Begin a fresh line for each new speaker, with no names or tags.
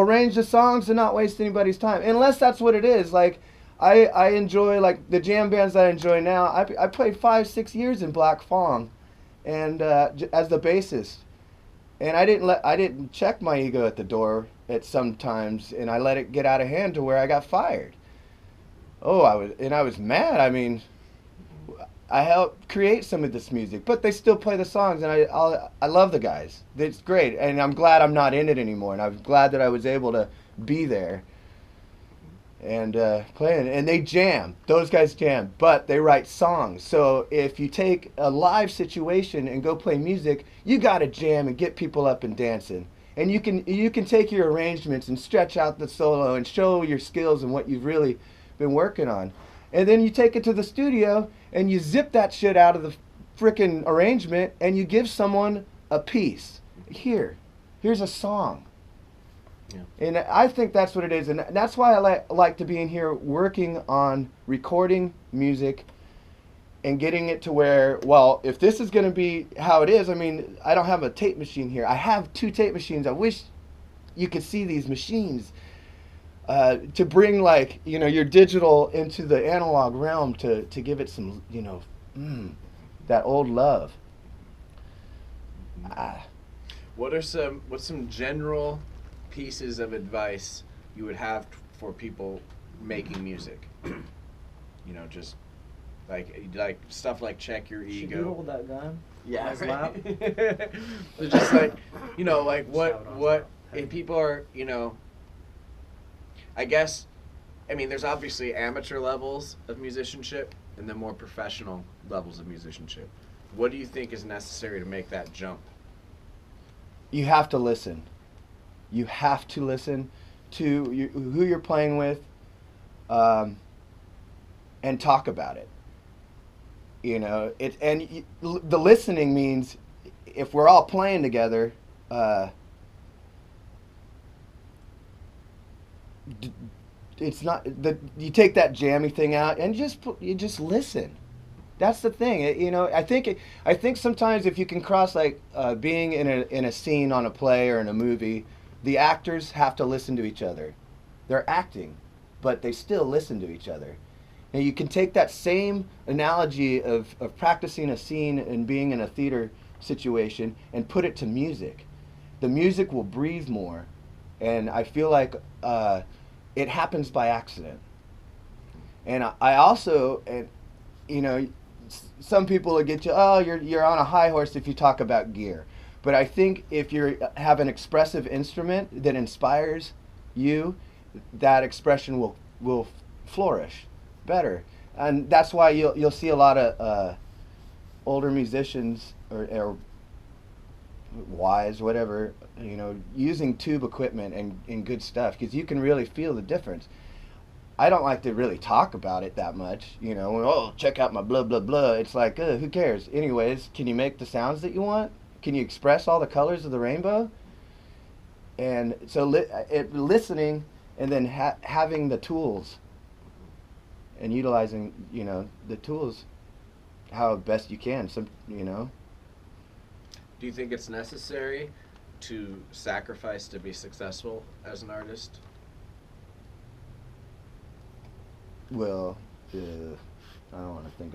arrange the songs and not waste anybody's time, unless that's what it is. Like, I enjoy, like, the jam bands that I enjoy now. I played 5-6 years in Black Fong, and as the bassist, and I didn't check my ego at the door at some times, and I let it get out of hand to where I got fired. Oh, I was mad. I mean, I helped create some of this music, but they still play the songs, and I love the guys. It's great, and I'm glad I'm not in it anymore, and I'm glad that I was able to be there and playing. And they jam. Those guys jam, but they write songs. So if you take a live situation and go play music, you got to jam and get people up and dancing. And you can take your arrangements and stretch out the solo and show your skills and what you've really been working on. And then you take it to the studio and you zip that shit out of the frickin' arrangement and you give someone a piece. Here's a song. Yeah. And I think that's what it is. And that's why I like to be in here working on recording music and getting it to where, well, if this is going to be how it is, I mean, I don't have a tape machine here. I have 2 tape machines. I wish you could see these machines. To bring, like, you know, your digital into the analog realm to give it some, you know, that old love.
What's some general pieces of advice you would have for people making music? You know, just like stuff like check your ego.
Should you hold that gun?
Yeah, right. So just like, you know, like what if people are, you know, I guess, I mean, there's obviously amateur levels of musicianship and then more professional levels of musicianship. What do you think is necessary to make that jump?
You have to listen. You have to listen to who you're playing with, and talk about it. You know, the listening means if we're all playing together, it's not that you take that jammy thing out and you just listen. That's the thing. You know, I think sometimes if you can cross, like, being in a scene on a play or in a movie, the actors have to listen to each other. They're acting, but they still listen to each other. And you can take that same analogy of practicing a scene and being in a theater situation and put it to music. The music will breathe more, and I feel like it happens by accident. And I also, and you know, some people will get you, oh, you're on a high horse if you talk about gear. But I think if you have an expressive instrument that inspires you, that expression will flourish better. And that's why you'll see a lot of older musicians or wise, whatever, you know, using tube equipment and good stuff, because you can really feel the difference. I don't like to really talk about it that much, you know. Oh, check out my blah blah blah. It's like, who cares? Anyways, can you make the sounds that you want? Can you express all the colors of the rainbow? And so listening, and then having the tools and utilizing, you know, the tools how best you can. Some, you know.
Do you think it's necessary to sacrifice to be successful as an artist?
Well, I don't want to think